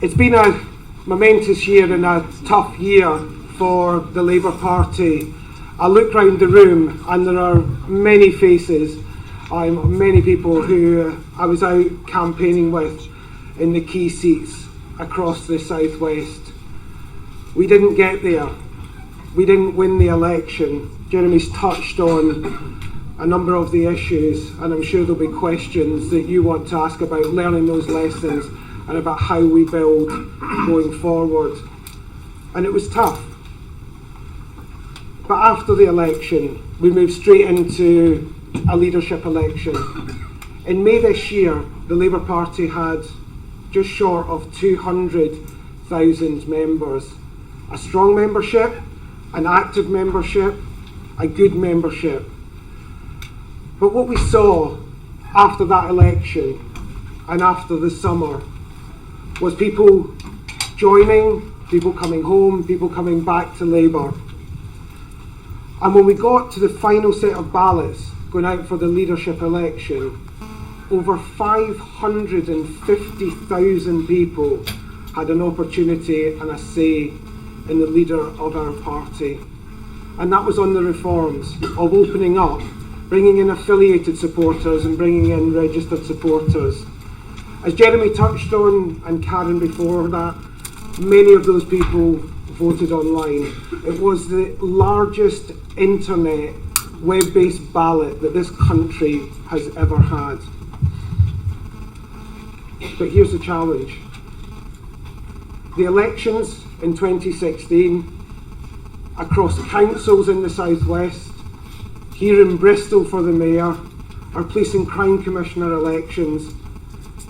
It's been a momentous year and a tough year for the Labour Party. I look round the room and there are many faces, many people who I was out campaigning with in the key seats across the South West. We didn't get there. We didn't win the election. Jeremy's touched on a number of the issues, and I'm sure there'll be questions that you want to ask about learning those lessons and about how we build going forward. And it was tough. But after the election, we moved straight into a leadership election. In May this year, the Labour Party had just short of 200,000 members. A strong membership, an active membership, a good membership. But what we saw after that election and after the summer was people joining, people coming home, people coming back to Labour. And when we got to the final set of ballots going out for the leadership election, over 550,000 people had an opportunity and a say in the leader of our party. And that was on the reforms of opening up, bringing in affiliated supporters and bringing in registered supporters. As Jeremy touched on, and Karen before that, many of those people voted online. It was the largest internet web-based ballot that this country has ever had. But here's the challenge. The elections in 2016 across councils in the South West, here in Bristol for the mayor, our police and crime commissioner elections,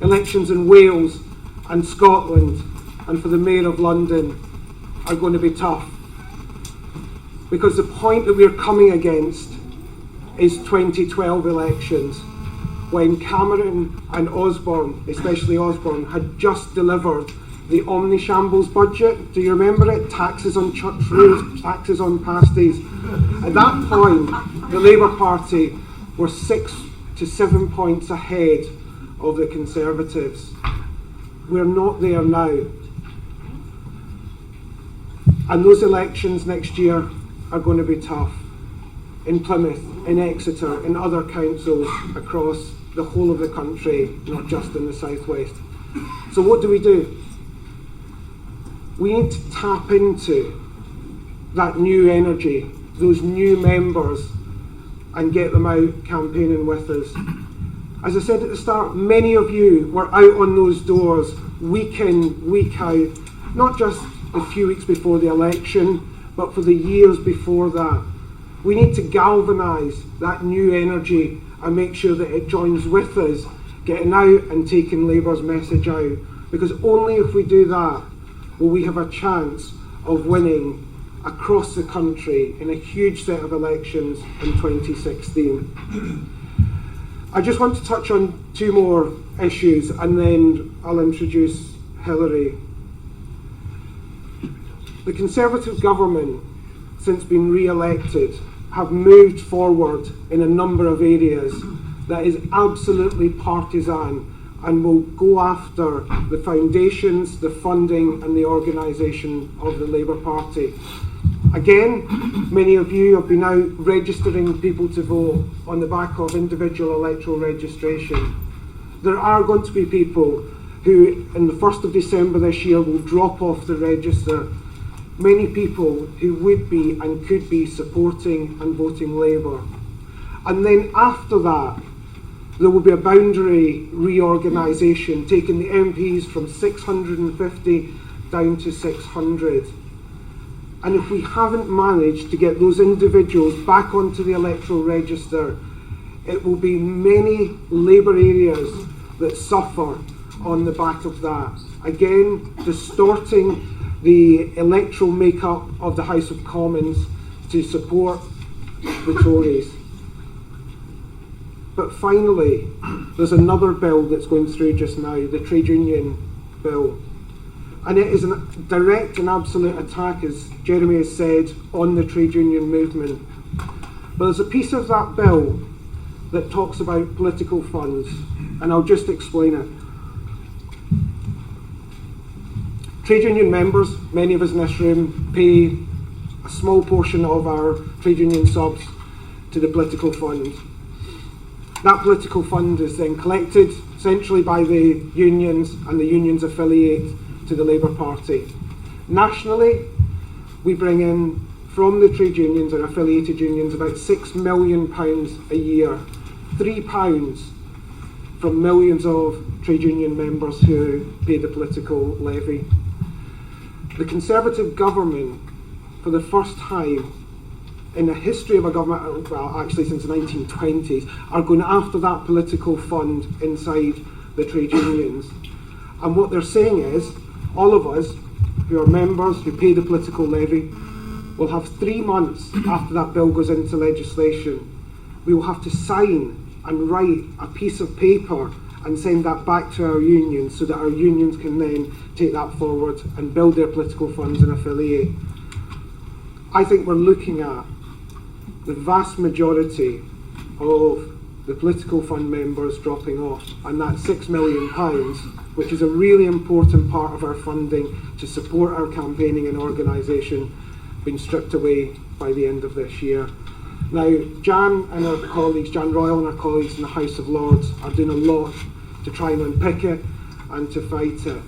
elections in Wales and Scotland and for the mayor of London are going to be tough. Because the point that we're coming against is 2012 elections, when Cameron and Osborne, especially Osborne, had just delivered the omnishambles budget. Do you remember it? Taxes on church roofs, taxes on pasties. At that point, the Labour Party were 6 to 7 points ahead of the Conservatives. We're not there now. And those elections next year are going to be tough. In Plymouth, in Exeter, in other councils across the whole of the country, not just in the South West. So what do? We need to tap into that new energy, those new members, and get them out campaigning with us. As I said at the start, many of you were out on those doors week in, week out, not just a few weeks before the election, but for the years before that. We need to galvanise that new energy and make sure that it joins with us, getting out and taking Labour's message out. Because only if we do that will we have a chance of winning across the country in a huge set of elections in 2016. I just want to touch on two more issues and then I'll introduce Hilary. The Conservative government, since being re-elected, have moved forward in a number of areas that is absolutely partisan and will go after the foundations, the funding and the organisation of the Labour Party. Again, many of you have been out registering people to vote on the back of individual electoral registration. There are going to be people who, in the 1st of December this year, will drop off the register. Many people who would be and could be supporting and voting Labour. And then after that, there will be a boundary reorganisation, taking the MPs from 650 down to 600. And if we haven't managed to get those individuals back onto the electoral register, it will be many Labour areas that suffer on the back of that. Again, distorting the electoral makeup of the House of Commons to support the Tories. But finally, there's another bill that's going through just now, the trade union bill. And it is a direct and absolute attack, as Jeremy has said, on the trade union movement. But there's a piece of that bill that talks about political funds, and I'll just explain it. Trade union members, many of us in this room, pay a small portion of our trade union subs to the political fund. That political fund is then collected centrally by the unions, and the unions affiliate to the Labour Party. Nationally, we bring in from the trade unions and affiliated unions about £6 million a year, £3 from millions of trade union members who pay the political levy. The Conservative government, for the first time in the history of a government, well actually since the 1920s, are going after that political fund inside the trade unions. And what they're saying is, all of us who are members, who pay the political levy, will have 3 months after that bill goes into legislation. We will have to sign and write a piece of paper and send that back to our unions so that our unions can then take that forward and build their political funds and affiliate. I think we're looking at the vast majority of the political fund members dropping off, and that £6 million, which is a really important part of our funding to support our campaigning and organisation, being stripped away by the end of this year. Now, Jan and our colleagues, Jan Royal and our colleagues in the House of Lords are doing a lot to try and unpick it and to fight it.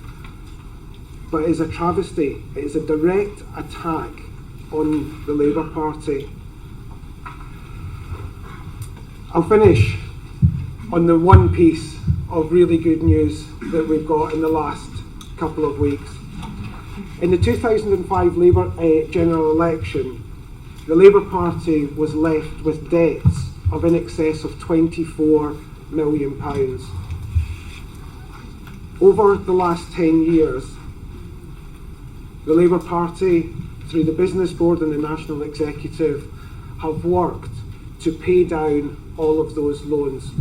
But it is a travesty. It is a direct attack on the Labour Party. I'll finish on the one piece of really good news that we've got in the last couple of weeks. In the 2005 Labour general election, the Labour Party was left with debts of in excess of £24 million. Over the last 10 years, the Labour Party, through the Business Board and the National Executive, have worked to pay down all of those loans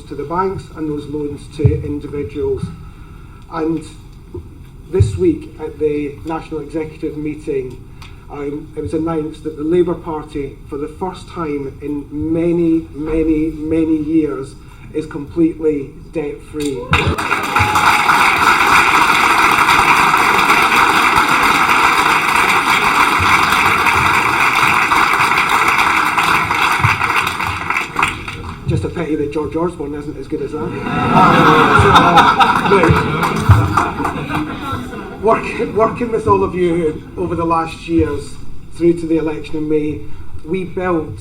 to the banks and those loans to individuals. And this week at the National Executive meeting, it was announced that the Labour Party, for the first time in many years, is completely debt-free. Just a pity that George Osborne isn't as good as that. Working with all of you over the last years through to the election in May, we built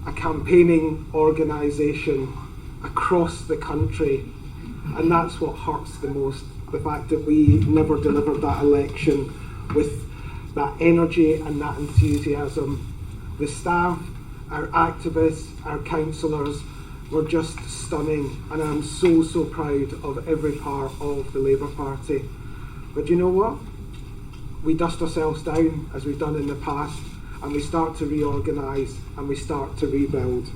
a campaigning organisation across the country, and that's what hurts the most, the fact that we never delivered that election with that energy and that enthusiasm. The staff, our activists, our councillors were just stunning, and I'm so proud of every part of the Labour Party. But you know what? We dust ourselves down as we've done in the past, and we start to reorganise and we start to rebuild.